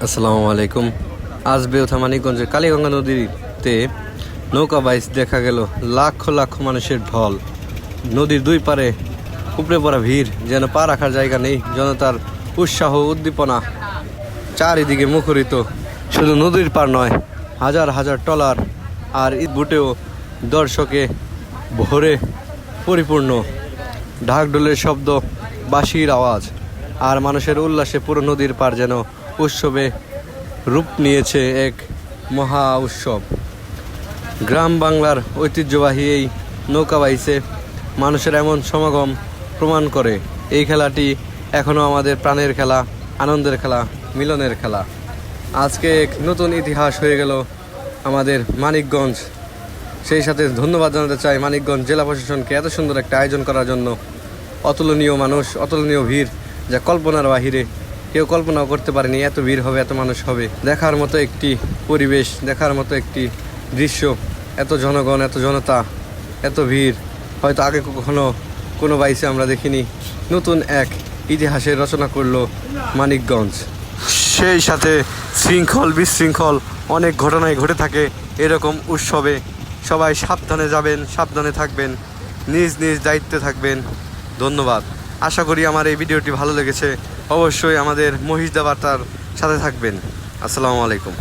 আসসালামু আলাইকুম। আজ বেউথা মানিকগঞ্জের কালীগঙ্গা নদীতে নৌকা বাইচ দেখা গেল লাখ লাখ মানুষের ঢল। নদীর দুই পারে উপড়ে পড়া ভিড়, যেন পা রাখার জায়গা নেই। জনতার উৎসাহ উদ্দীপনা চারিদিকে মুখরিত। শুধু নদীর পার নয়, হাজার হাজার ট্রলার আর বুটেও দর্শকে ভরে পরিপূর্ণ। ঢাকঢোলের শব্দ, বাঁশির আওয়াজ আর মানুষের উল্লাসে পুরো নদীর পার যেন উৎসবে রূপ নিয়েছে এক মহা উৎসব। গ্রাম বাংলার ঐতিহ্যবাহী এই নৌকা বাইচে মানুষের এমন সমাগম প্রমাণ করে এই খেলাটি এখনও আমাদের প্রাণের খেলা, আনন্দের খেলা, মিলনের খেলা। আজকে এক নতুন ইতিহাস হয়ে গেল আমাদের মানিকগঞ্জ। সেই সাথে ধন্যবাদ জানাতে চাই মানিকগঞ্জ জেলা প্রশাসনকে এত সুন্দর একটা আয়োজন করার জন্য। অতুলনীয় মানুষ, অতুলনীয় ভিড়, যা কল্পনার বাহিরে। কেউ কল্পনাও করতে পারেনি এত ভিড় হবে, এত মানুষ হবে। দেখার মতো একটি পরিবেশ, দেখার মতো একটি দৃশ্য। এত জনগণ, এত জনতা, এত ভিড় হয়তো আগে কখনো কোনো বাইচে আমরা দেখিনি। নতুন এক ইতিহাসের রচনা করলো মানিকগঞ্জ। সেই সাথে শৃঙ্খল বিশৃঙ্খল অনেক ঘটনাই ঘটে থাকে এরকম উৎসবে। সবাই সাবধানে যাবেন, সাবধানে থাকবেন, নিজ নিজ দায়িত্বে থাকবেন। ধন্যবাদ। আশা করি আমার এই ভিডিওটি ভালো লেগেছে। অবশ্যই আমাদের মহিষদা বার্তার সাথে থাকবেন। আসসালামু আলাইকুম।